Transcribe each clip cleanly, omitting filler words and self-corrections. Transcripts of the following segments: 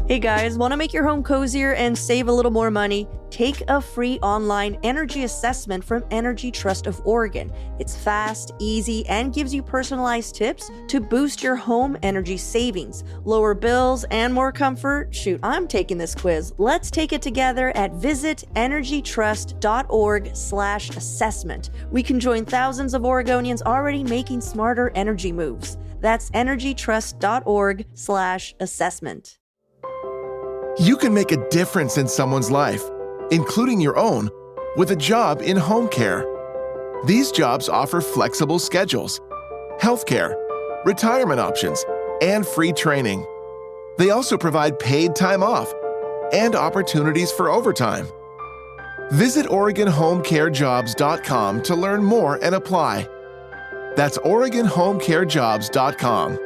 Hey guys, want to make your home cozier and save a little more money? Take a free online energy assessment from Energy Trust of Oregon. It's fast, easy, and gives you personalized tips to boost your home energy savings, lower bills, and more comfort. Shoot, I'm taking this quiz. Let's take it together at visitenergytrust.org/assessment. We can join thousands of Oregonians already making smarter energy moves. That's energytrust.org/assessment. You can make a difference in someone's life, including your own, with a job in home care. These jobs offer flexible schedules, healthcare, retirement options, and free training. They also provide paid time off and opportunities for overtime. Visit OregonHomeCareJobs.com to learn more and apply. That's OregonHomeCareJobs.com.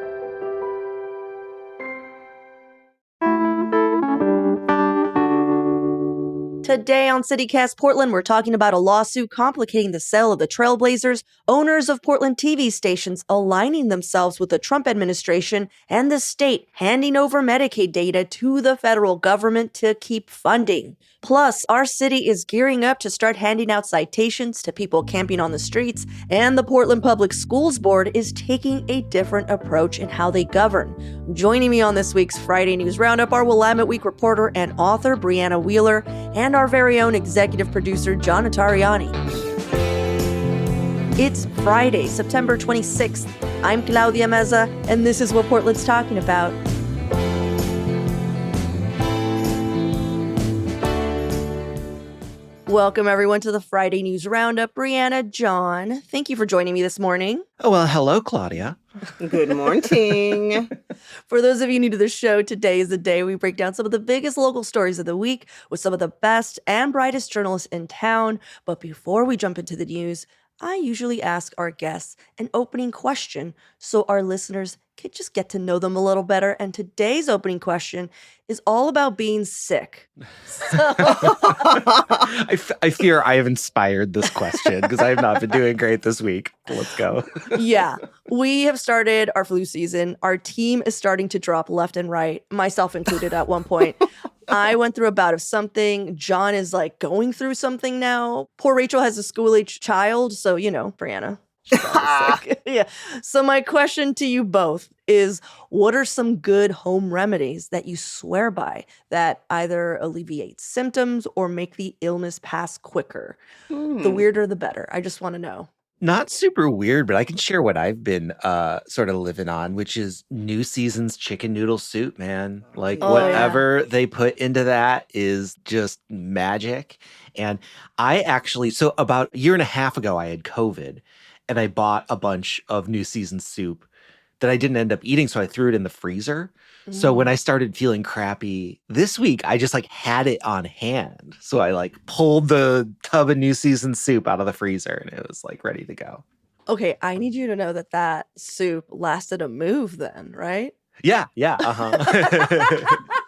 Today on CityCast Portland, we're talking about a lawsuit complicating the sale of the Trailblazers, owners of Portland TV stations aligning themselves with the Trump administration, and the state handing over Medicaid data to the federal government to keep funding. Plus, our city is gearing up to start handing out citations to people camping on the streets, and the Portland Public Schools Board is taking a different approach in how they govern. Joining me on this week's Friday News Roundup are Willamette Week reporter and author Brianna Wheeler and our very own executive producer John Notarianni. It's Friday, September 26th. I'm Claudia Meza, and this is what Portland's talking about. Welcome, everyone, to the Friday News Roundup. Brianna, John, thank you for joining me this morning. Oh, well, hello, Claudia. Good morning. For those of you new to the show, today is the day we break down some of the biggest local stories of the week with some of the best and brightest journalists in town. But before we jump into the news, I usually ask our guests an opening question so our listeners could just get to know them a little better. And today's opening question is all about being sick. So I fear I have inspired this question because I have not been doing great this week. Let's go. Yeah, we have started our flu season. Our team is starting to drop left and right, myself included at one point. I went through a bout of something. John is going through something now. Poor Rachel has a school-age child. So, Brianna. She's always sick. Yeah. So my question to you both is, what are some good home remedies that you swear by that either alleviate symptoms or make the illness pass quicker? The weirder, the better. I just want to know. Not super weird, but I can share what I've been sort of living on, which is New Season's chicken noodle soup, man. Whatever they put into that is just magic. And so about a year and a half ago, I had COVID and I bought a bunch of New Season soup that I didn't end up eating. So I threw it in the freezer. So when I started feeling crappy this week, I just had it on hand. So I pulled the tub of New Season soup out of the freezer and it was ready to go. Okay, I need you to know that soup lasted a move then, right? Yeah. Uh-huh.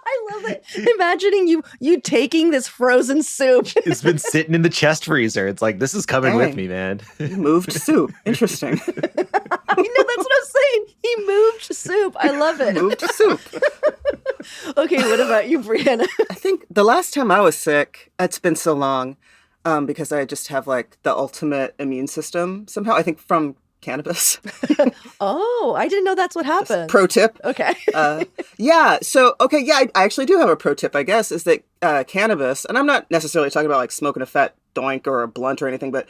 I love it. Imagining you taking this frozen soup. It's been sitting in the chest freezer. It's this is coming with me, man. You moved soup. Interesting. That's what I'm saying. He moved soup. I love it. Moved soup. Okay, what about you, Brianna? I think the last time I was sick, it's been so long, because I just have the ultimate immune system somehow. I think from cannabis. Oh, I didn't know that's what happened. Just pro tip. Okay. Yeah. So, okay. Yeah, I actually do have a pro tip, I guess, is that cannabis, and I'm not necessarily talking about smoking a fat doink or a blunt or anything, but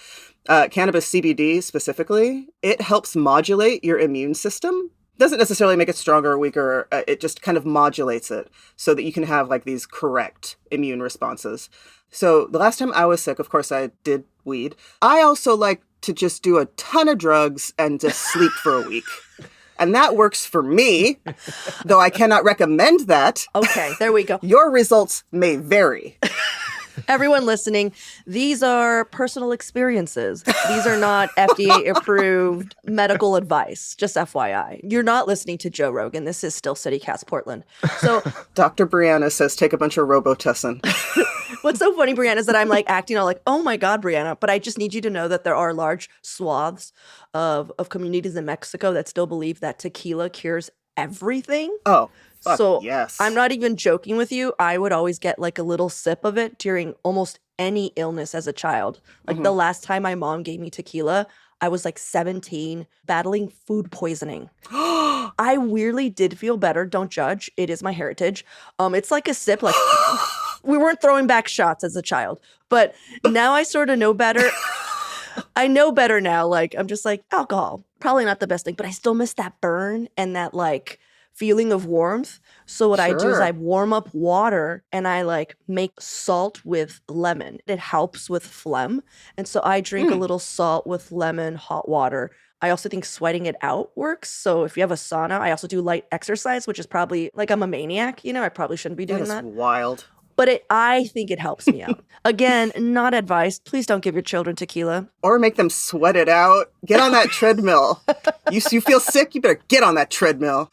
cannabis CBD specifically, it helps modulate your immune system. Doesn't necessarily make it stronger or weaker. It just kind of modulates it so that you can have these correct immune responses. So the last time I was sick, of course, I did weed. I also like to just do a ton of drugs and just sleep for a week. And that works for me, though I cannot recommend that. Okay, there we go. Your results may vary. Everyone listening, these are personal experiences. These are not FDA-approved medical advice, just FYI. You're not listening to Joe Rogan. This is still CityCast Portland. So Dr. Brianna says take a bunch of Robitussin. What's so funny, Brianna, is that I'm acting all oh my God, Brianna, but I just need you to know that there are large swaths of communities in Mexico that still believe that tequila cures everything. Oh. Fuck So yes. I'm not even joking with you. I would always get like a little sip of it during almost any illness as a child. Like the last time my mom gave me tequila, I was like 17, battling food poisoning. I weirdly did feel better. Don't judge. It is my heritage. It's like a sip. Like we weren't throwing back shots as a child, but now I sort of know better. I know better now. Like I'm just like alcohol, probably not the best thing, but I still miss that burn and that like feeling of warmth. So what I do is Sure. I warm up water and I like make salt with lemon. It helps with phlegm. And so I drink a little salt with lemon, hot water. I also think sweating it out works. So if you have a sauna, I also do light exercise, which is probably like I'm a maniac. I probably shouldn't be That doing is that. wild. But I think it helps me out. Again, not advice. Please don't give your children tequila. Or make them sweat it out. Get on that treadmill. You feel sick, you better get on that treadmill.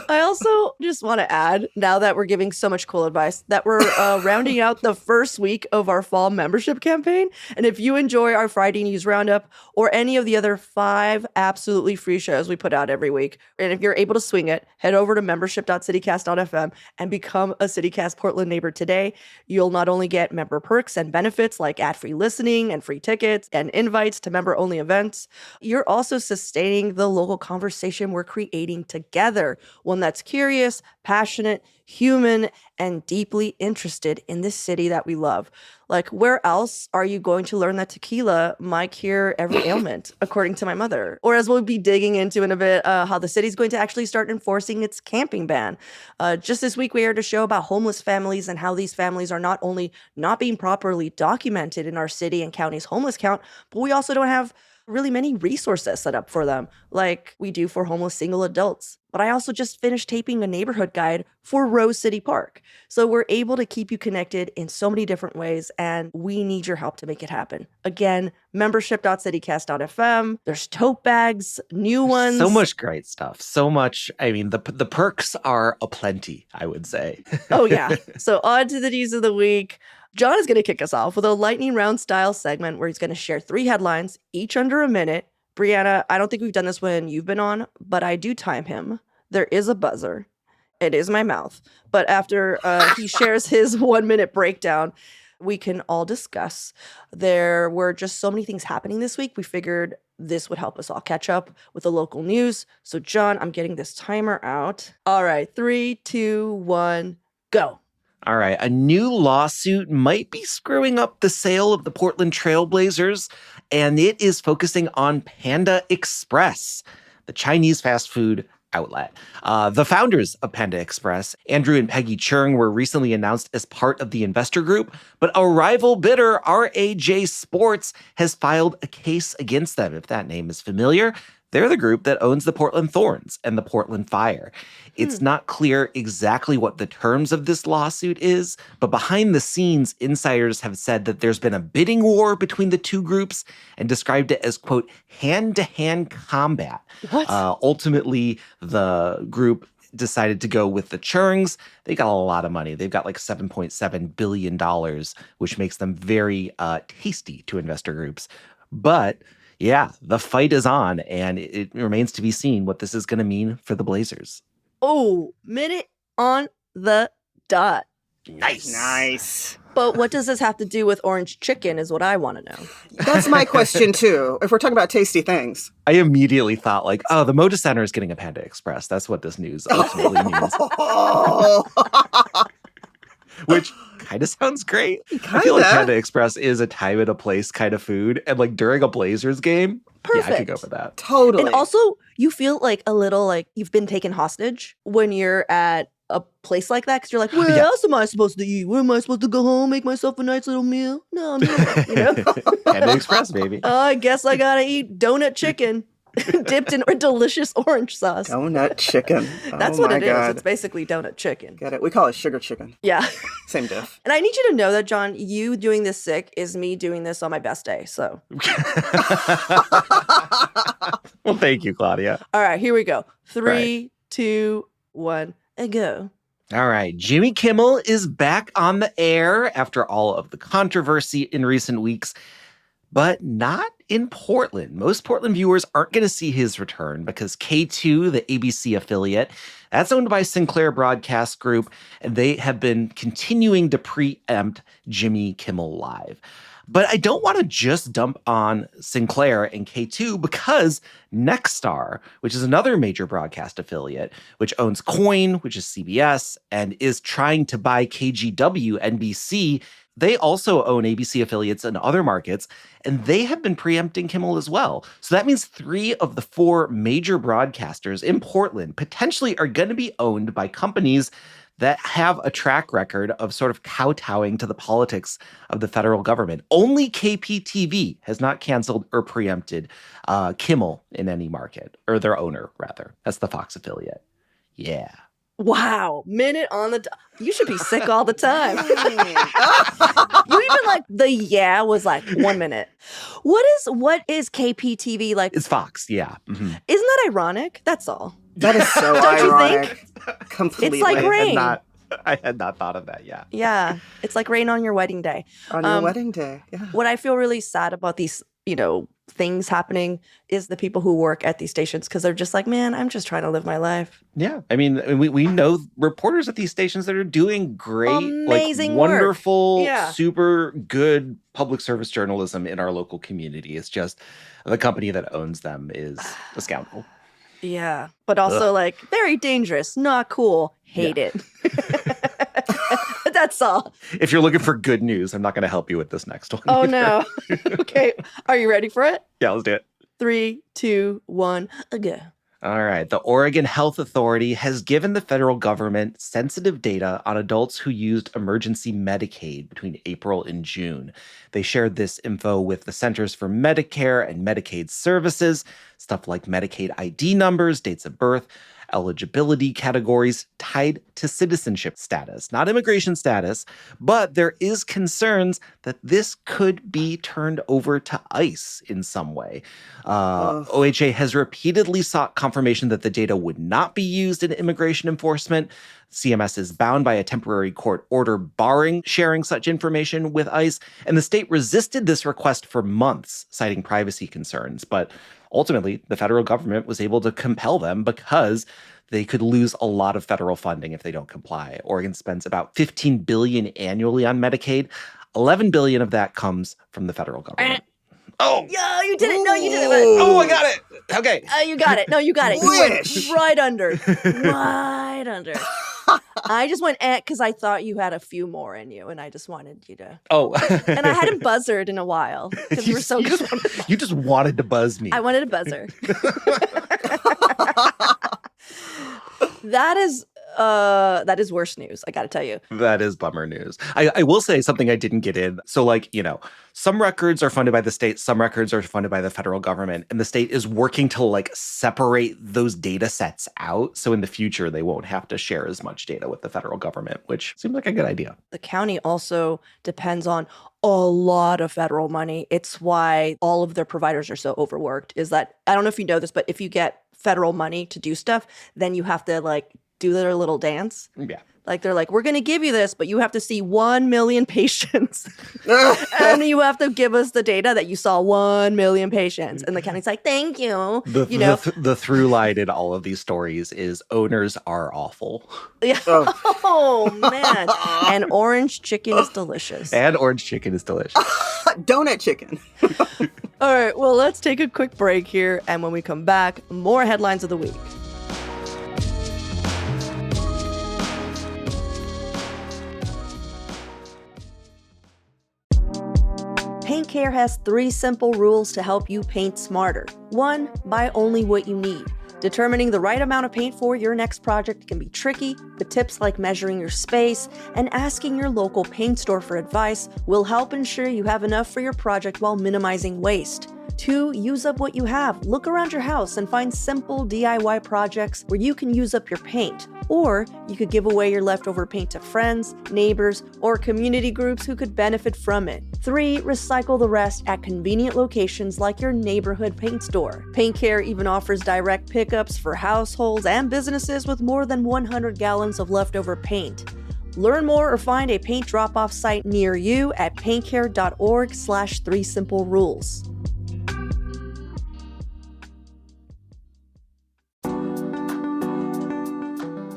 I also just want to add, now that we're giving so much cool advice, that we're rounding out the first week of our fall membership campaign. And if you enjoy our Friday News Roundup or any of the other 5 absolutely free shows we put out every week, and if you're able to swing it, head over to membership.citycast.fm and become a CityCast Portland neighbor today. You'll not only get member perks and benefits like ad-free listening and free tickets and invites to member-only events, you're also sustaining the local conversation we're creating together. One that's curious, passionate, human, and deeply interested in this city that we love. Like, where else are you going to learn that tequila might cure every ailment, according to my mother? Or as we'll be digging into in a bit, how the city's going to actually start enforcing its camping ban. Just this week, we aired a show about homeless families and how these families are not only not being properly documented in our city and county's homeless count, but we also don't have really many resources set up for them, like we do for homeless single adults. But I also just finished taping a neighborhood guide for Rose City Park. So we're able to keep you connected in so many different ways, and we need your help to make it happen. Again, membership.citycast.fm. There's tote bags, new ones. So much great stuff. So much. I mean, the perks are aplenty, I would say. Oh, yeah. So on to the news of the week. John is going to kick us off with a lightning round style segment where he's going to share 3 headlines, each under a minute. Brianna, I don't think we've done this when you've been on, but I do time him. There is a buzzer. It is my mouth. But after he shares his 1-minute breakdown, we can all discuss. There were just so many things happening this week. We figured this would help us all catch up with the local news. So, John, I'm getting this timer out. All right, 3, 2, 1, go. All right. A new lawsuit might be screwing up the sale of the Portland Trailblazers, and it is focusing on Panda Express, the Chinese fast food outlet. The founders of Panda Express, Andrew and Peggy Chung, were recently announced as part of the investor group, but a rival bidder, RAJ Sports, has filed a case against them. If that name is familiar, they're the group that owns the Portland Thorns and the Portland Fire. It's not clear exactly what the terms of this lawsuit is, but behind the scenes, insiders have said that there's been a bidding war between the two groups and described it as, quote, hand-to-hand combat. What? Ultimately, the group decided to go with the Churns. They got a lot of money. They've got like $7.7 billion, which makes them very tasty to investor groups. But yeah, the fight is on, and it remains to be seen what this is going to mean for the Blazers. Oh, minute on the dot. Nice. But what does this have to do with orange chicken is what I want to know. That's my question, too, if we're talking about tasty things. I immediately thought like, oh, the Moda Center is getting a Panda Express. That's what this news ultimately means. Which kind of sounds great. I feel like Panda Express is a time and a place kind of food. And like during a Blazers game, Perfect. Yeah, I could go for that. Totally. And also, you feel like a little like you've been taken hostage when you're at a place like that because you're like, where else am I supposed to eat? Where am I supposed to go home, make myself a nice little meal? No, I'm here, you know? Panda Express, baby. I guess I gotta eat donut chicken dipped in a delicious orange sauce. Donut chicken. That's what it is. It's basically donut chicken. Get it? We call it sugar chicken. Yeah. Same diff. And I need you to know that, John, you doing this sick is me doing this on my best day. So. Well, thank you, Claudia. All right, here we go. 3, 2, 1, and go. All right. Jimmy Kimmel is back on the air after all of the controversy in recent weeks, but not in Portland. Most Portland viewers aren't going to see his return because K2, the ABC affiliate, That's owned by Sinclair Broadcast Group, and they have been continuing to preempt Jimmy Kimmel Live. But I don't want to just dump on Sinclair and K2 because Nexstar, which is another major broadcast affiliate, which owns Coin, which is CBS, and is trying to buy KGW NBC, they also own ABC affiliates in other markets, and they have been preempting Kimmel as well. So that means 3 of the 4 major broadcasters in Portland potentially are going to be owned by companies that have a track record of sort of kowtowing to the politics of the federal government. Only KPTV has not canceled or preempted Kimmel in any market, or their owner, rather. That's the Fox affiliate. Yeah. Wow. Minute on the you should be sick all the time. You even like the yeah was like 1 minute. What is KPTV like? It's Fox, yeah. Mm-hmm. Isn't that ironic? That's all. That is so Don't you ironic. think? Completely. It's like rain. I had not thought of that, yeah. Yeah. It's like rain on your wedding day. On your wedding day, yeah. What I feel really sad about these, things happening is the people who work at these stations, because they're just like, man, I'm just trying to live my life. Yeah. I mean, we know reporters at these stations that are doing great, amazing wonderful, Yeah. super good public service journalism in our local community. It's just the company that owns them is a scoundrel. Yeah. But also like very dangerous, not cool, hate it. That's all. If you're looking for good news, I'm not going to help you with this next one. Oh, either. no. Okay. Are you ready for it? Yeah, let's do it. 3, 2, 1, go. All right. The Oregon Health Authority has given the federal government sensitive data on adults who used emergency Medicaid between April and June. They shared this info with the Centers for Medicare and Medicaid Services, stuff like Medicaid ID numbers, dates of birth, eligibility categories tied to citizenship status, not immigration status, but there is concerns that this could be turned over to ICE in some way. OHA has repeatedly sought confirmation that the data would not be used in immigration enforcement. CMS is bound by a temporary court order barring sharing such information with ICE, and the state resisted this request for months, citing privacy concerns. But ultimately, the federal government was able to compel them because they could lose a lot of federal funding if they don't comply. Oregon spends about $15 billion annually on Medicaid. $11 billion of that comes from the federal government. Oh! Yeah, you did it. No, you did it. Oh, I got it. Okay. You got it. No, you got it. You Wish. went right under. Right under. I just went because I thought you had a few more in you, and I just wanted you to. Oh. And I hadn't buzzed in a while because you were so good. You just wanted to buzz me. I wanted a buzzer. That is worse news, I gotta tell you. That is bummer news. I will say something I didn't get in. So some records are funded by the state, some records are funded by the federal government, and the state is working to separate those data sets out. So in the future, they won't have to share as much data with the federal government, which seems like a good idea. The county also depends on a lot of federal money. It's why all of their providers are so overworked, is that, I don't know if you know this, but if you get federal money to do stuff, then you have to do their little dance. Yeah. They're like, we're going to give you this, but you have to see 1 million patients. And you have to give us the data that you saw 1 million patients. And the county's like, thank you. The through line in all of these stories is owners are awful. Yeah. Oh, man. And orange chicken is delicious. And orange chicken is delicious. Donut chicken. All right, well, let's take a quick break here. And when we come back, more headlines of the week. Paint Care has 3 simple rules to help you paint smarter. 1, buy only what you need. Determining the right amount of paint for your next project can be tricky, but tips like measuring your space and asking your local paint store for advice will help ensure you have enough for your project while minimizing waste. 2, use up what you have. Look around your house and find simple DIY projects where you can use up your paint. Or you could give away your leftover paint to friends, neighbors, or community groups who could benefit from it. 3, recycle the rest at convenient locations like your neighborhood paint store. Paint Care even offers direct pickups for households and businesses with more than 100 gallons of leftover paint. Learn more or find a paint drop-off site near you at paintcare.org/3simplerules.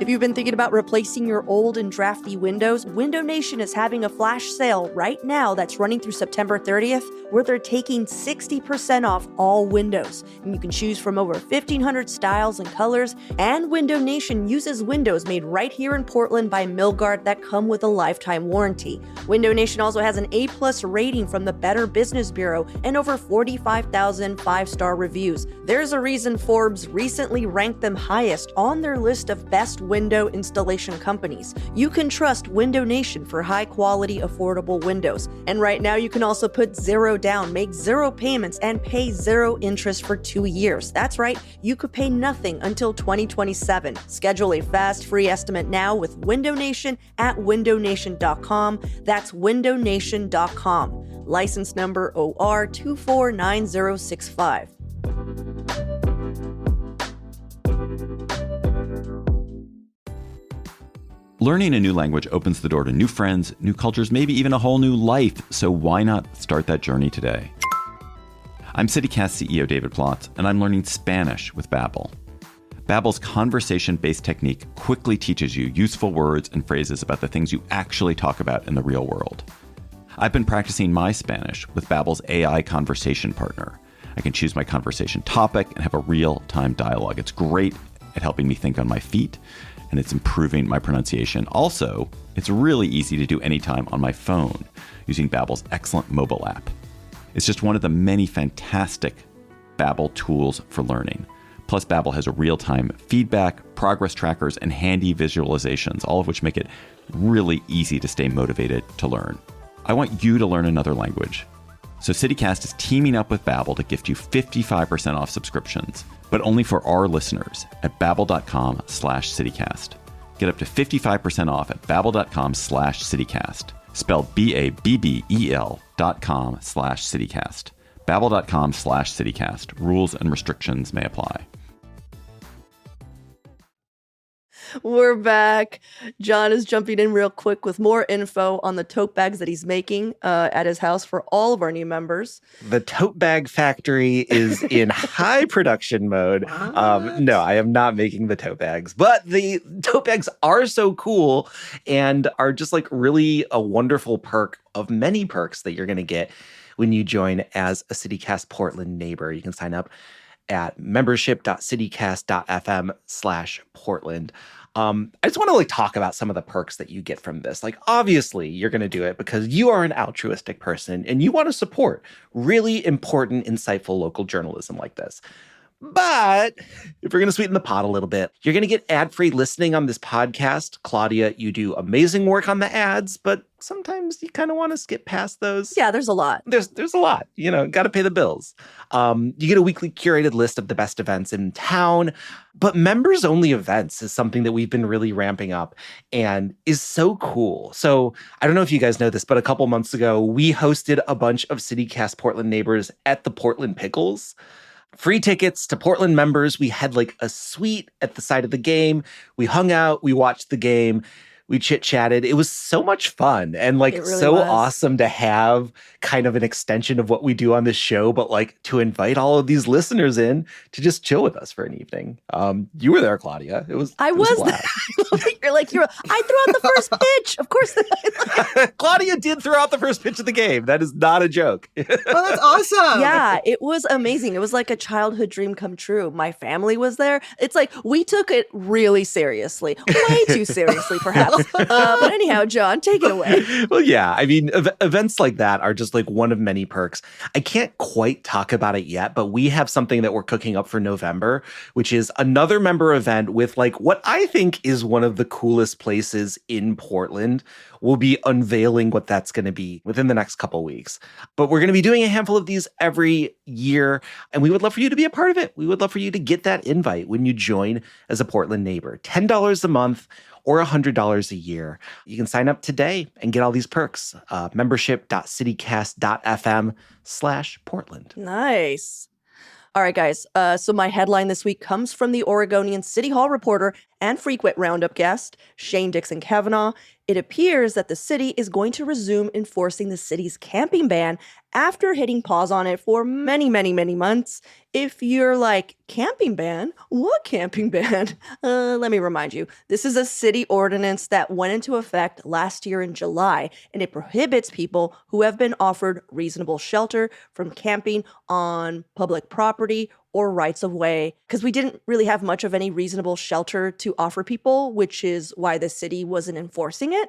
If you've been thinking about replacing your old and drafty windows, Window Nation is having a flash sale right now that's running through September 30th, where they're taking 60% off all windows. And you can choose from over 1,500 styles and colors, and Window Nation uses windows made right here in Portland by Milgard that come with a lifetime warranty. Window Nation also has an A+ rating from the Better Business Bureau and over 45,000 5-star reviews. There's a reason Forbes recently ranked them highest on their list of best window installation companies. You can trust Window Nation for high-quality, affordable windows. And right now, you can also put 0 down, make 0 payments, and pay 0 interest for 2 years. That's right, you could pay nothing until 2027. Schedule a fast, free estimate now with Window Nation at windownation.com. That's windownation.com. License number OR 249065. Learning a new language opens the door to new friends, new cultures, maybe even a whole new life. So why not start that journey today? I'm CityCast CEO David Plotz, and I'm learning Spanish with Babbel. Babbel's conversation-based technique quickly teaches you useful words and phrases about the things you actually talk about in the real world. I've been practicing my Spanish with Babbel's AI conversation partner. I can choose my conversation topic and have a real-time dialogue. It's great at helping me think on my feet, and it's improving my pronunciation. Also, it's really easy to do anytime on my phone using Babbel's excellent mobile app. It's just one of the many fantastic Babbel tools for learning. Plus, Babbel has a real-time feedback, progress trackers, and handy visualizations, all of which make it really easy to stay motivated to learn. I want you to learn another language. So CityCast is teaming up with Babbel to gift you 55% off subscriptions, but only for our listeners at babbel.com/citycast. Get up to 55% off at babbel.com/citycast. Spelled BABBEL.com/citycast. Babbel.com/citycast. Rules and restrictions may apply. We're back. John is jumping in real quick with more info on the tote bags that he's making at his house for all of our new members. The tote bag factory is in high production mode. No, I am not making the tote bags, but the tote bags are so cool and are just like really a wonderful perk of many perks that you're going to get when you join as a CityCast Portland neighbor. You can sign up at membership.citycast.fm/Portland. I just want to talk about some of the perks that you get from this. Obviously, you're going to do it because you are an altruistic person and you want to support really important, insightful local journalism like this. But if we're going to sweeten the pot a little bit, you're going to get ad-free listening on this podcast. Claudia, you do amazing work on the ads, but sometimes you kind of want to skip past those. Yeah, there's a lot. There's a lot, got to pay the bills. You get a weekly curated list of the best events in town, but members-only events is something that we've been really ramping up and is so cool. So I don't know if you guys know this, but a couple months ago, we hosted a bunch of CityCast Portland neighbors at the Portland Pickles. Free tickets to Portland members. We had a suite at the side of the game. We hung out, we watched the game, we chit-chatted. It was so much fun and really so was awesome to have kind of an extension of what we do on this show, but to invite all of these listeners in to just chill with us for an evening. You were there, Claudia. It was there. I threw out the first pitch. Of course. Claudia did throw out the first pitch of the game. That is not a joke. Oh, that's awesome. Yeah, it was amazing. It was like a childhood dream come true. My family was there. It's we took it really seriously. Way too seriously, perhaps. But anyhow, John, take it away. Well, yeah, I mean, events like that are just one of many perks. I can't quite talk about it yet, but we have something that we're cooking up for November, which is another member event with what I think is one of the coolest places in Portland. We'll be unveiling what that's going to be within the next couple weeks. But we're going to be doing a handful of these every year, and we would love for you to be a part of it. We would love for you to get that invite when you join as a Portland neighbor. $10 a month or $100 a year. You can sign up today and get all these perks. Membership.citycast.fm/Portland. Nice. All right, guys. So my headline this week comes from the Oregonian City Hall Reporter, and frequent Roundup guest, Shane Dixon Kavanaugh, it appears that the city is going to resume enforcing the city's camping ban after hitting pause on it for many, many, many months. If you're like, camping ban? What camping ban? Let me remind you, this is a city ordinance that went into effect last year in July, and it prohibits people who have been offered reasonable shelter from camping on public property or rights of way, because we didn't really have much of any reasonable shelter to offer people, which is why the city wasn't enforcing it.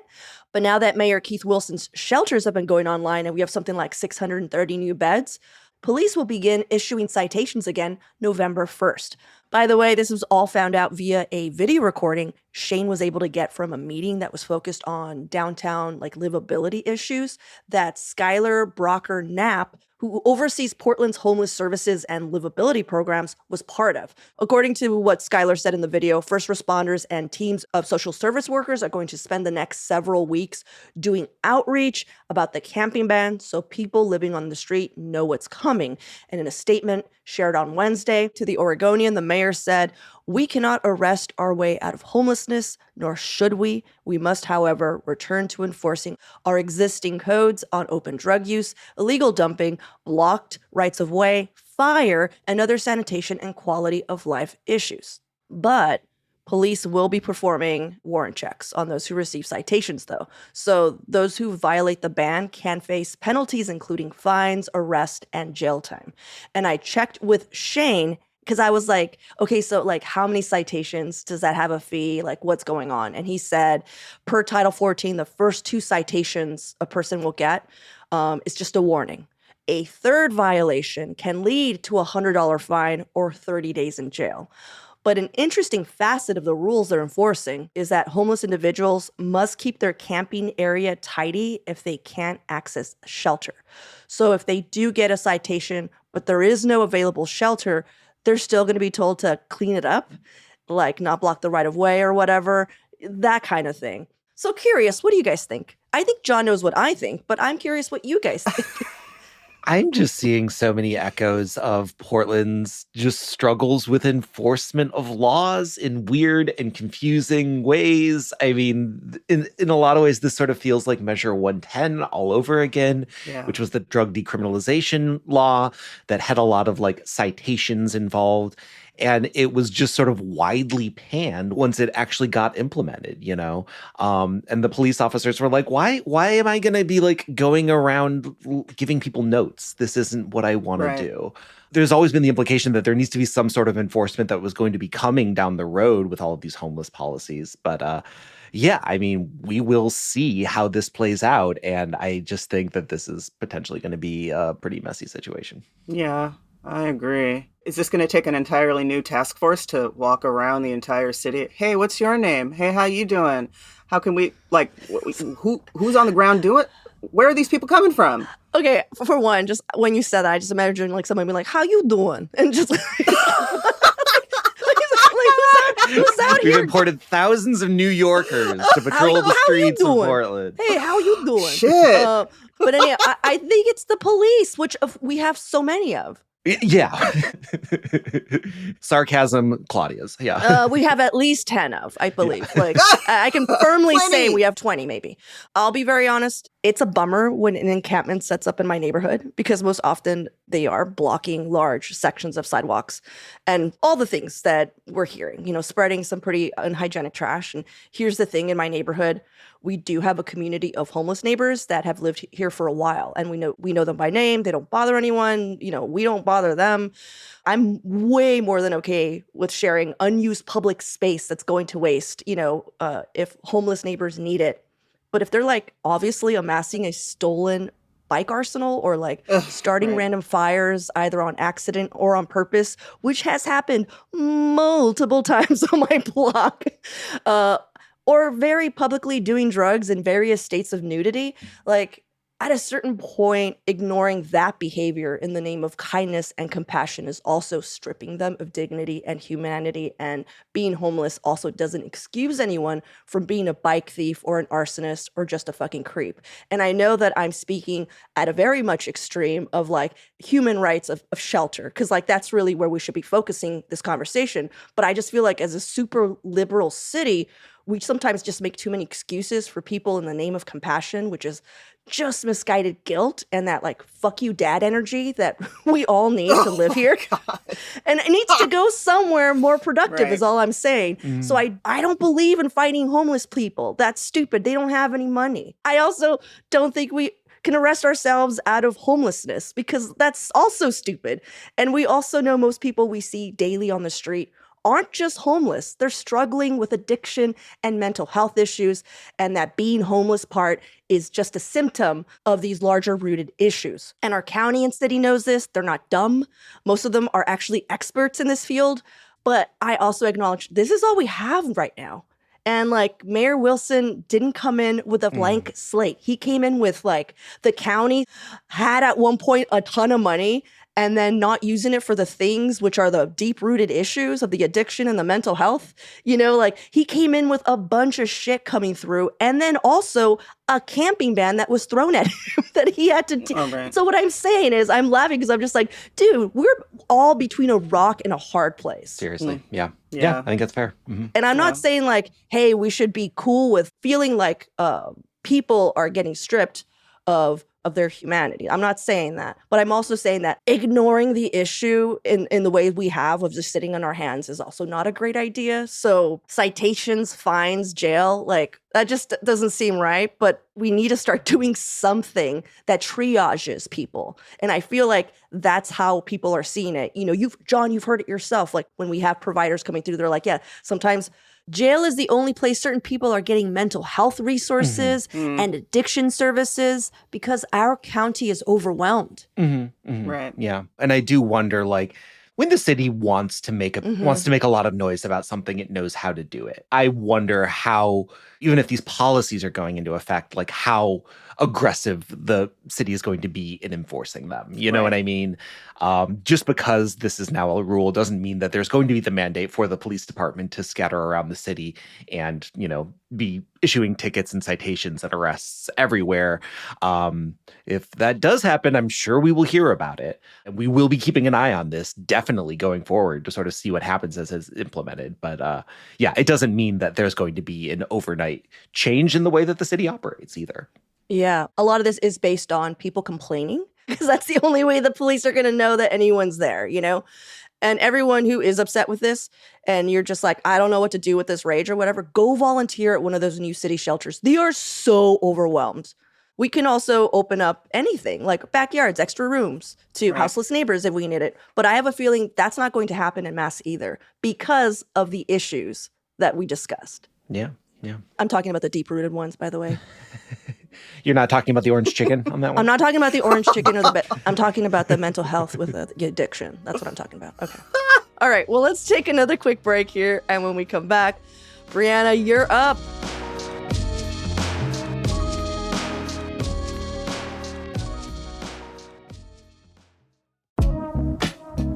But now that Mayor Keith Wilson's shelters have been going online and we have something like 630 new beds, police will begin issuing citations again November 1st. By the way, this was all found out via a video recording Shane was able to get from a meeting that was focused on downtown livability issues that Skylar Brocker Knapp, who oversees Portland's homeless services and livability programs, was part of. According to what Skylar said in the video, first responders and teams of social service workers are going to spend the next several weeks doing outreach about the camping ban so people living on the street know what's coming. And in a statement shared on Wednesday to the Oregonian, the mayor said, "We cannot arrest our way out of homelessness, nor should we. We must, however, return to enforcing our existing codes on open drug use, illegal dumping, blocked rights of way, fire, and other sanitation and quality of life issues." But police will be performing warrant checks on those who receive citations, though. So those who violate the ban can face penalties, including fines, arrest, and jail time. And I checked with Shane because I was like, okay, so how many citations does that have a fee? What's going on? And he said, per Title 14, the first 2 citations a person will get is just a warning. A third violation can lead to a $100 fine or 30 days in jail. But an interesting facet of the rules they're enforcing is that homeless individuals must keep their camping area tidy if they can't access shelter. So if they do get a citation, but there is no available shelter, they're still going to be told to clean it up, not block the right of way or whatever, that kind of thing. So curious, what do you guys think? I think John knows what I think, but I'm curious what you guys think. I'm just seeing so many echoes of Portland's just struggles with enforcement of laws in weird and confusing ways. I mean, in a lot of ways, this sort of feels like Measure 110 all over again, which was the drug decriminalization law that had a lot of citations involved. And it was just sort of widely panned once it actually got implemented, and the police officers were like, why am I going to be going around giving people notes? This isn't what I want to do. There's always been the implication that there needs to be some sort of enforcement that was going to be coming down the road with all of these homeless policies. But I mean, we will see how this plays out. And I just think that this is potentially going to be a pretty messy situation. Yeah, I agree. Is this going to take an entirely new task force to walk around the entire city? Hey, what's your name? Hey, how you doing? How can we, who's on the ground doing it? Where are these people coming from? Okay, for one, just when you said that, I just imagine someone being like, "How you doing?" And just who's out We've here? imported thousands of New Yorkers to patrol the streets of Portland. Hey, how you doing? Shit. But anyway, I think it's the police, which we have so many of. Yeah. Sarcasm, Claudia's. Yeah. We have at least 10 of, I believe. I can firmly say we have 20, maybe. I'll be very honest. It's a bummer when an encampment sets up in my neighborhood because most often they are blocking large sections of sidewalks and all the things that we're hearing, spreading some pretty unhygienic trash. And here's the thing in my neighborhood. We do have a community of homeless neighbors that have lived here for a while, and we know them by name. They don't bother anyone. We don't bother them. I'm way more than okay with sharing unused public space that's going to waste, if homeless neighbors need it. But if they're obviously amassing a stolen bike arsenal or starting random fires either on accident or on purpose, which has happened multiple times on my block, or very publicly doing drugs in various states of nudity, at a certain point, ignoring that behavior in the name of kindness and compassion is also stripping them of dignity and humanity. And being homeless also doesn't excuse anyone from being a bike thief or an arsonist or just a fucking creep. And I know that I'm speaking at a very much extreme of like human rights of shelter, because like that's really where we should be focusing this conversation. But I just feel like as a super liberal city, we sometimes just make too many excuses for people in the name of compassion, which is just misguided guilt and that like fuck you dad energy that we all need to live here. God. And it needs to go somewhere more productive is Right. all I'm saying. So I don't believe in fighting homeless people. That's stupid. They don't have any money. I also don't think we can arrest ourselves out of homelessness because that's also stupid. And we also know most people we see daily on the street aren't just homeless. They're struggling with addiction and mental health issues, and that being homeless part is just a symptom of these larger rooted issues. And our county and city knows this. They're not dumb. Most of them are actually experts in this field, but I also acknowledge this is all we have right now. And like Mayor Wilson didn't come in with a blank slate. He came in with like the county had at one point a ton of money and then not using it for the things which are the deep-rooted issues of the addiction and the mental health. You know, like he came in with a bunch of shit coming through and then also a camping ban that was thrown at him that he had to Right. So what I'm saying is I'm laughing because I'm just like, dude, we're all between a rock and a hard place. Seriously. Yeah. Yeah. Yeah. I think that's fair. Mhm. And I'm not saying like, hey, we should be cool with feeling like people are getting stripped of their humanity. I'm not saying that. But I'm also saying that ignoring the issue in the way we have of just sitting on our hands is also not a great idea. So citations, fines, jail, like that just doesn't seem right. But we need to start doing something that triages people. And I feel like that's how people are seeing it. You know, John, you've heard it yourself. Like when we have providers coming through, they're like, yeah, sometimes jail is the only place certain people are getting mental health resources and addiction services because our county is overwhelmed. Right. Yeah. And I do wonder, like, when the city wants to make a lot of noise about something, it knows how to do it. I wonder how, even if these policies are going into effect, like how aggressive the city is going to be in enforcing them. You know what I mean? Just because this is now a rule doesn't mean that there's going to be the mandate for the police department to scatter around the city and, you know, be issuing tickets and citations and arrests everywhere. If that does happen, I'm sure we will hear about it. And we will be keeping an eye on this definitely going forward to sort of see what happens as it's implemented. But yeah, it doesn't mean that there's going to be an overnight change in the way that the city operates either. Yeah, a lot of this is based on people complaining because that's the only way the police are going to know that anyone's there, you know? And everyone who is upset with this and you're just like, I don't know what to do with this rage or whatever, go volunteer at one of those new city shelters. They are so overwhelmed. We can also open up anything like backyards, extra rooms to houseless neighbors if we need it. But I have a feeling that's not going to happen en masse either because of the issues that we discussed. Yeah, yeah. I'm talking about the deep-rooted ones, by the way. You're not talking about the orange chicken on that one? I'm not talking about the orange chicken or I'm talking about the mental health with the addiction. That's what I'm talking about. Okay. All right. Well, let's take another quick break here. And when we come back, Brianna, you're up.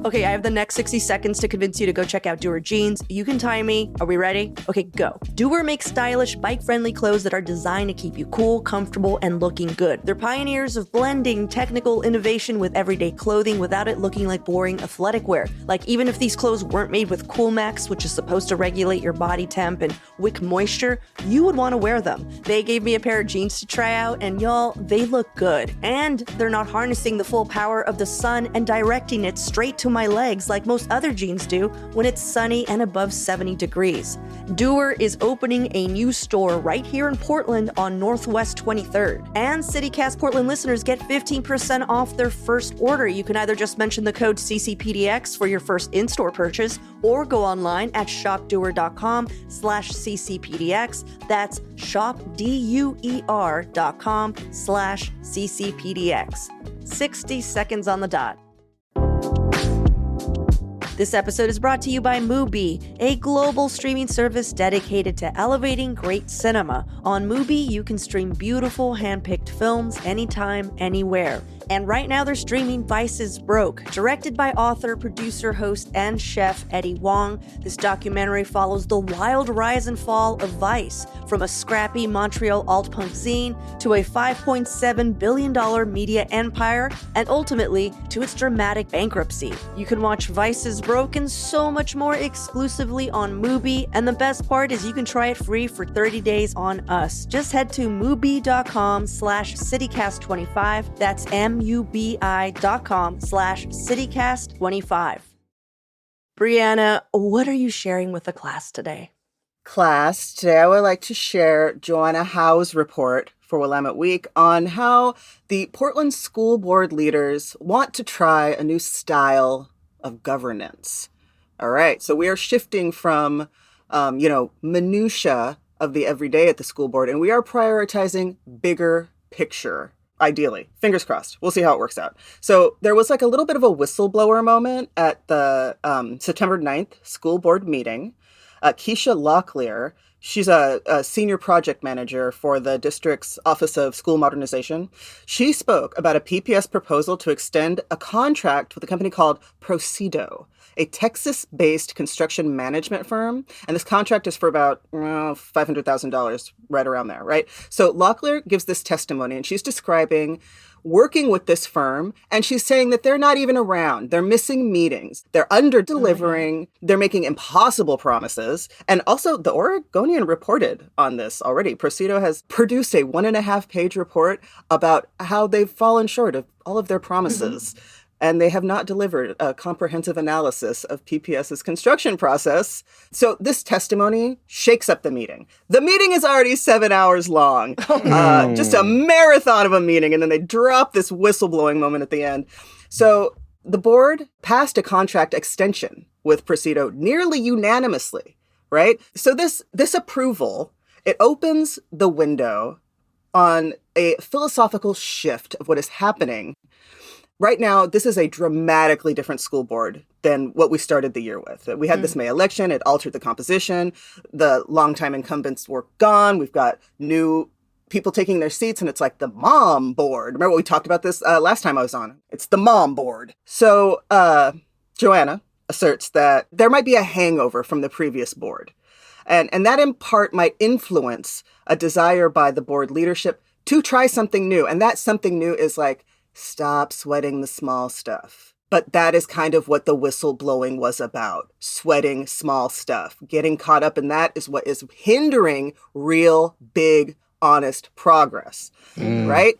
Okay, I have the next 60 seconds to convince you to go check out Doer Jeans. You can time me. Are we ready? Okay, go. Doer makes stylish, bike-friendly clothes that are designed to keep you cool, comfortable, and looking good. They're pioneers of blending technical innovation with everyday clothing without it looking like boring athletic wear. Like, even if these clothes weren't made with Coolmax, which is supposed to regulate your body temp and wick moisture, you would want to wear them. They gave me a pair of jeans to try out, and y'all, they look good. And they're not harnessing the full power of the sun and directing it straight to my legs like most other jeans do when it's sunny and above 70 degrees. Doer is opening a new store right here in Portland on Northwest 23rd. And CityCast Portland listeners get 15% off their first order. You can either just mention the code CCPDX for your first in-store purchase or go online at shopdoer.com/CCPDX. That's shopdoer.com/CCPDX. 60 seconds on the dot. This episode is brought to you by Mubi, a global streaming service dedicated to elevating great cinema. On Mubi, you can stream beautiful, hand-picked films anytime, anywhere. And right now they're streaming Vice is Broke, directed by author, producer, host, and chef Eddie Wong. This documentary follows the wild rise and fall of Vice, from a scrappy Montreal alt-punk zine to a $5.7 billion media empire, and ultimately to its dramatic bankruptcy. You can watch Vice is Broke and so much more exclusively on Mubi, and the best part is you can try it free for 30 days on us. Just head to mubi.com/citycast25. That's mubi.com/citycast25. Brianna, what are you sharing with the class today? Class, today I would like to share Joanna Howe's report for Willamette Week on how the Portland school board leaders want to try a new style of governance. All right, so we are shifting from, minutia of the everyday at the school board, and we are prioritizing bigger picture. Ideally. Fingers crossed. We'll see how it works out. So there was like a little bit of a whistleblower moment at the September 9th school board meeting. Keisha Locklear, she's a senior project manager for the district's Office of School Modernization. She spoke about a PPS proposal to extend a contract with a company called Procedo, a Texas-based construction management firm. And this contract is for about $500,000, right around there, right? So Locklear gives this testimony, and she's describing working with this firm, and she's saying that they're not even around. They're missing meetings. They're under-delivering. They're making impossible promises. And also, the Oregonian reported on this already. Procedo has produced a 1.5-page report about how they've fallen short of all of their promises. And they have not delivered a comprehensive analysis of PPS's construction process. So this testimony shakes up the meeting. The meeting is already 7 hours long. Just a marathon of a meeting. And then they drop this whistleblowing moment at the end. So the board passed a contract extension with Procedo nearly unanimously, right? So this approval, it opens the window on a philosophical shift of what is happening. Right now, this is a dramatically different school board than what we started the year with. We had this May election. It altered the composition. The longtime incumbents were gone. We've got new people taking their seats, and it's like the mom board. Remember we talked about this last time I was on? It's the mom board. So Joanna asserts that there might be a hangover from the previous board. And that in part might influence a desire by the board leadership to try something new. And that something new is like, stop sweating the small stuff. But that is kind of what the whistleblowing was about. Sweating small stuff. Getting caught up in that is what is hindering real, big, honest progress. Right?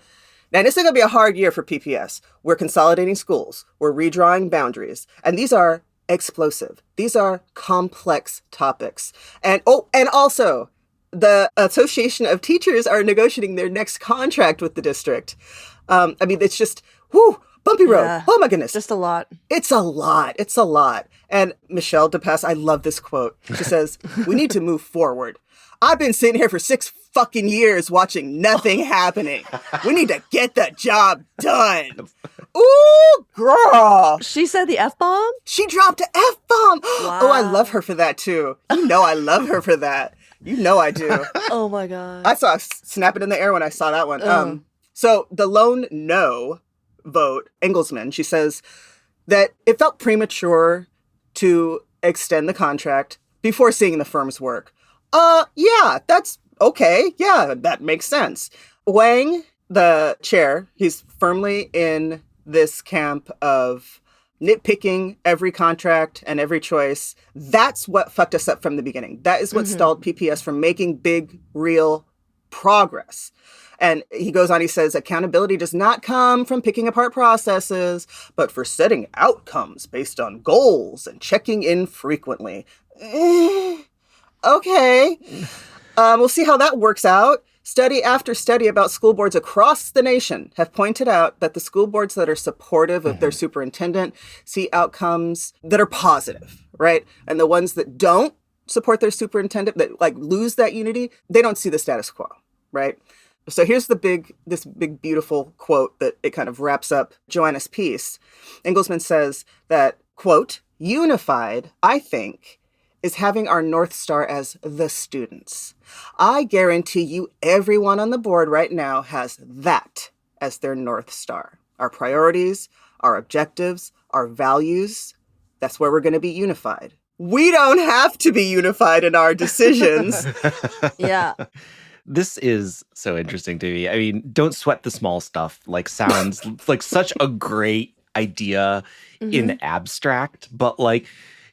Now, this is going to be a hard year for PPS. We're consolidating schools. We're redrawing boundaries. And these are explosive. These are complex topics. And also, the Association of Teachers are negotiating their next contract with the district. It's just, bumpy road. Yeah, oh my goodness. Just a lot. It's a lot. It's a lot. And Michelle DePass, I love this quote. She says, we need to move forward. I've been sitting here for 6 fucking years watching nothing happening. We need to get the job done. Ooh, girl. She said the F-bomb? She dropped an F-bomb. Wow. Oh, I love her for that too. You know I love her for that. You know I do. Oh my God. I saw snap it in the air when I saw that one. So the lone no vote, Engelsman, she says that it felt premature to extend the contract before seeing the firm's work. Yeah, that's okay. Yeah, that makes sense. Wang, the chair, he's firmly in this camp of nitpicking every contract and every choice. That's what fucked us up from the beginning. That is what stalled PPS from making big, real progress. And he goes on, he says, accountability does not come from picking apart processes, but for setting outcomes based on goals and checking in frequently. Okay. We'll see how that works out. Study after study about school boards across the nation have pointed out that the school boards that are supportive of their superintendent see outcomes that are positive, right? And the ones that don't support their superintendent, that like lose that unity, they don't see the status quo, right? So here's this big, beautiful quote that it kind of wraps up Joanna's piece. Engelsman says that, quote, Unified, I think, is having our North Star as the students. I guarantee you everyone on the board right now has that as their North Star. Our priorities, our objectives, our values. That's where we're going to be unified. We don't have to be unified in our decisions. Yeah. This is so interesting to me. I mean, don't sweat the small stuff. Like, sounds like such a great idea in abstract, but like,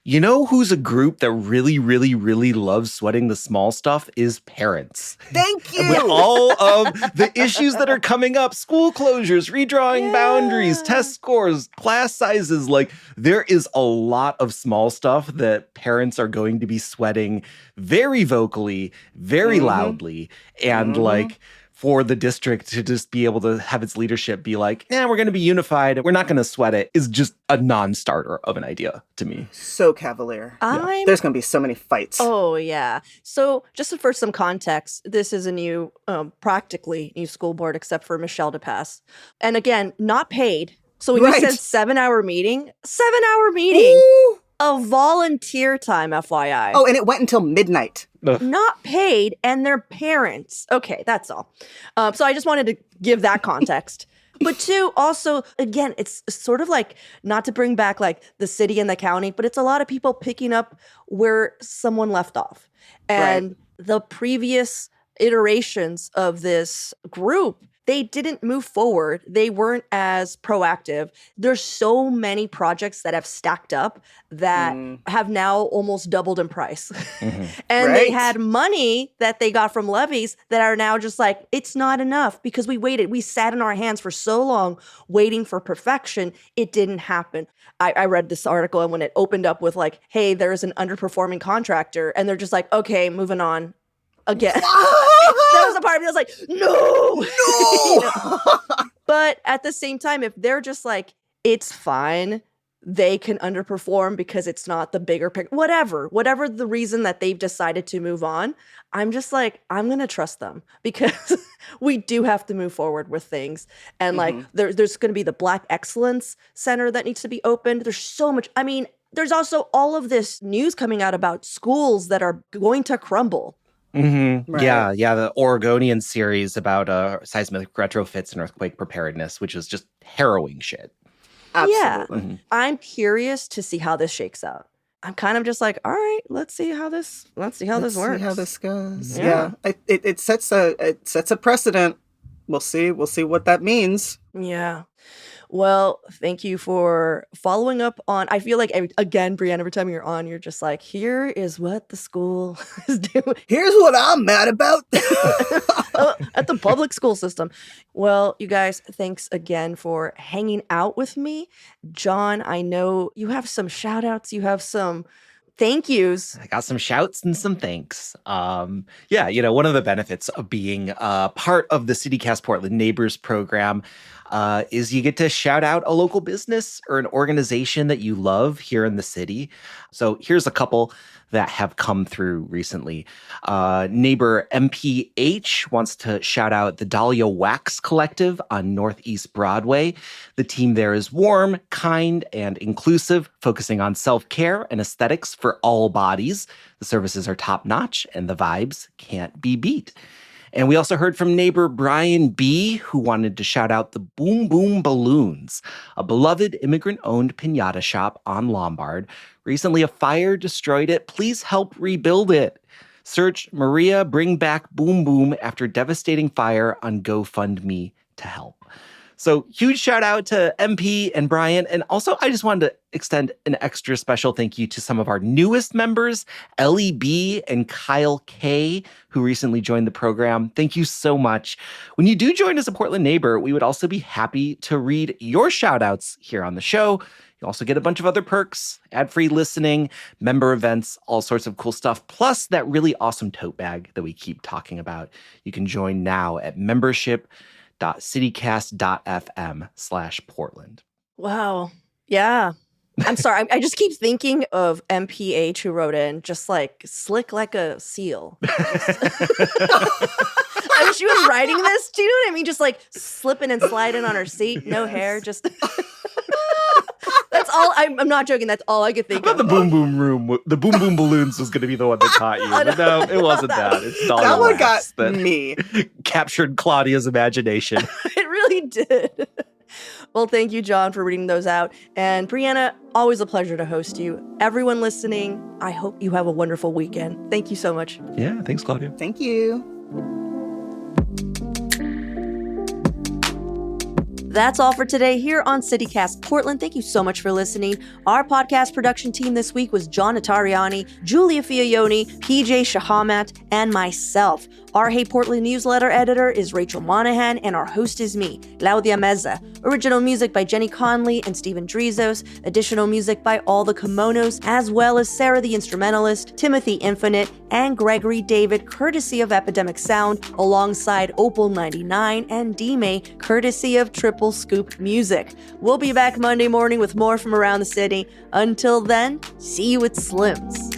you know who's a group that really, really, really loves sweating the small stuff is parents. Thank you. With all of the issues that are coming up, school closures, redrawing boundaries, test scores, class sizes, like there is a lot of small stuff that parents are going to be sweating very vocally, very loudly, and like for the district to just be able to have its leadership be like, we're going to be unified, we're not going to sweat it, is just a non-starter of an idea to me. So cavalier. There's going to be so many fights. Oh, yeah. So just for some context, this is a new, practically new school board, except for Michelle DePass. And again, not paid. So when you said 7-hour meeting, 7-hour meeting. Ooh. A volunteer time, FYI. Oh, and it went until midnight. Not paid, and their parents. Okay, that's all. So I just wanted to give that context. But two, also, again, it's sort of like, not to bring back like the city and the county, but it's a lot of people picking up where someone left off. And the previous iterations of this group, they didn't move forward. They weren't as proactive. There's so many projects that have stacked up that have now almost doubled in price. And they had money that they got from levies that are now just like, it's not enough because we waited. We sat in our hands for so long waiting for perfection. It didn't happen. I read this article, and when it opened up with like, hey, there's an underperforming contractor, and they're just like, okay, moving on. Again. There was a part of me that was like, no. You know? But at the same time, if they're just like, it's fine, they can underperform because it's not the bigger picture, whatever the reason that they've decided to move on, I'm just like, I'm going to trust them because we do have to move forward with things. And like, there's going to be the Black Excellence Center that needs to be opened. There's so much. I mean, there's also all of this news coming out about schools that are going to crumble. Right. Yeah, the Oregonian series about seismic retrofits and earthquake preparedness, which is just harrowing shit. Absolutely. Yeah. I'm curious to see how this shakes out. I'm kind of just like, all right, let's see how this works. See how this goes. Yeah. It sets a precedent. We'll see what that means. Yeah. Well, thank you for following up on, I feel like, again, Brianna, every time you're on, you're just like, here is what the school is doing. Here's what I'm mad about. At the public school system. Well, you guys, thanks again for hanging out with me. John, I know you have some shout outs. You have some thank yous. I got some shouts and some thanks. One of the benefits of being part of the CityCast Portland Neighbors program is you get to shout out a local business or an organization that you love here in the city. So here's a couple that have come through recently. Neighbor MPH wants to shout out the Dahlia Wax Collective on Northeast Broadway. The team there is warm, kind, and inclusive, focusing on self-care and aesthetics for all bodies. The services are top-notch, and the vibes can't be beat. And we also heard from neighbor Brian B., who wanted to shout out the Boom Boom Balloons, a beloved immigrant-owned piñata shop on Lombard. Recently, a fire destroyed it. Please help rebuild it. Search Maria Bring Back Boom Boom after devastating fire on GoFundMe to help. So huge shout out to MP and Brian. And also, I just wanted to extend an extra special thank you to some of our newest members, Ellie B and Kyle K, who recently joined the program. Thank you so much. When you do join as a Portland neighbor, we would also be happy to read your shout outs here on the show. You also get a bunch of other perks, ad-free listening, member events, all sorts of cool stuff, plus that really awesome tote bag that we keep talking about. You can join now at membership.citycast.fm/Portland. Wow. Yeah. I'm sorry. I just keep thinking of MPH who wrote in, just like slick like a seal. I wish she was writing this. Do you know what I mean? Just like slipping and sliding on her seat. No hair. Just that's I'm not joking. That's all I could think I of. thought the boom boom room, the boom boom balloons was going to be the one that caught you. But no, it wasn't that. It's Dahlia That one got Lass that me. captured Claudia's imagination. It really did. Well, thank you, John, for reading those out. And Brianna, always a pleasure to host you. Everyone listening, I hope you have a wonderful weekend. Thank you so much. Yeah, thanks, Claudia. Thank you. That's all for today here on CityCast Portland. Thank you so much for listening. Our podcast production team this week was John Notarianni, Julia Fiaioni, PJ Shahamat, and myself. Our Hey Portland newsletter editor is Rachel Monahan, and our host is me, Claudia Meza. Original music by Jenny Conley and Steven Drizos. Additional music by All the Kimonos, as well as Sarah the Instrumentalist, Timothy Infinite, and Gregory David, courtesy of Epidemic Sound, alongside Opal 99 and D-May, courtesy of Triple Scoop Music. We'll be back Monday morning with more from around the city. Until then, see you at Slim's.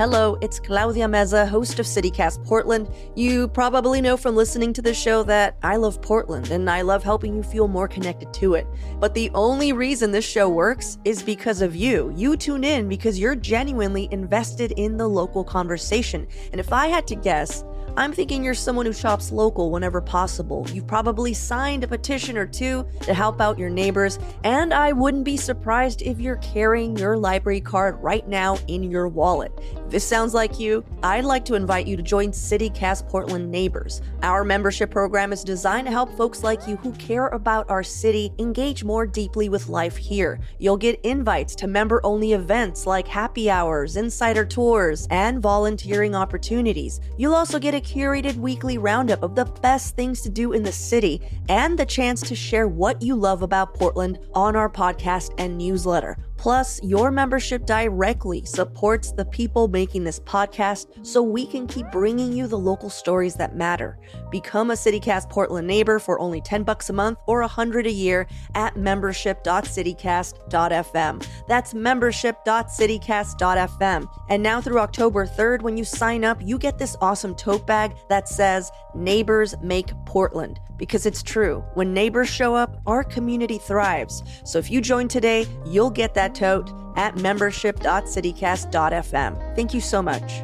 Hello, it's Claudia Meza, host of CityCast Portland. You probably know from listening to the show that I love Portland and I love helping you feel more connected to it. But the only reason this show works is because of you. You tune in because you're genuinely invested in the local conversation. And if I had to guess, I'm thinking you're someone who shops local whenever possible. You've probably signed a petition or two to help out your neighbors, and I wouldn't be surprised if you're carrying your library card right now in your wallet. If this sounds like you, I'd like to invite you to join CityCast Portland Neighbors. Our membership program is designed to help folks like you who care about our city engage more deeply with life here. You'll get invites to member-only events like happy hours, insider tours, and volunteering opportunities. You'll also get a curated weekly roundup of the best things to do in the city and the chance to share what you love about Portland on our podcast and newsletter. Plus, your membership directly supports the people making this podcast so we can keep bringing you the local stories that matter. Become a CityCast Portland neighbor for only $10 a month or $100 a year at membership.citycast.fm. That's membership.citycast.fm. And now through October 3rd, when you sign up, you get this awesome tote bag that says, Neighbors Make Portland. Because it's true, when neighbors show up, our community thrives. So if you join today, you'll get that tote at membership.citycast.fm. Thank you so much.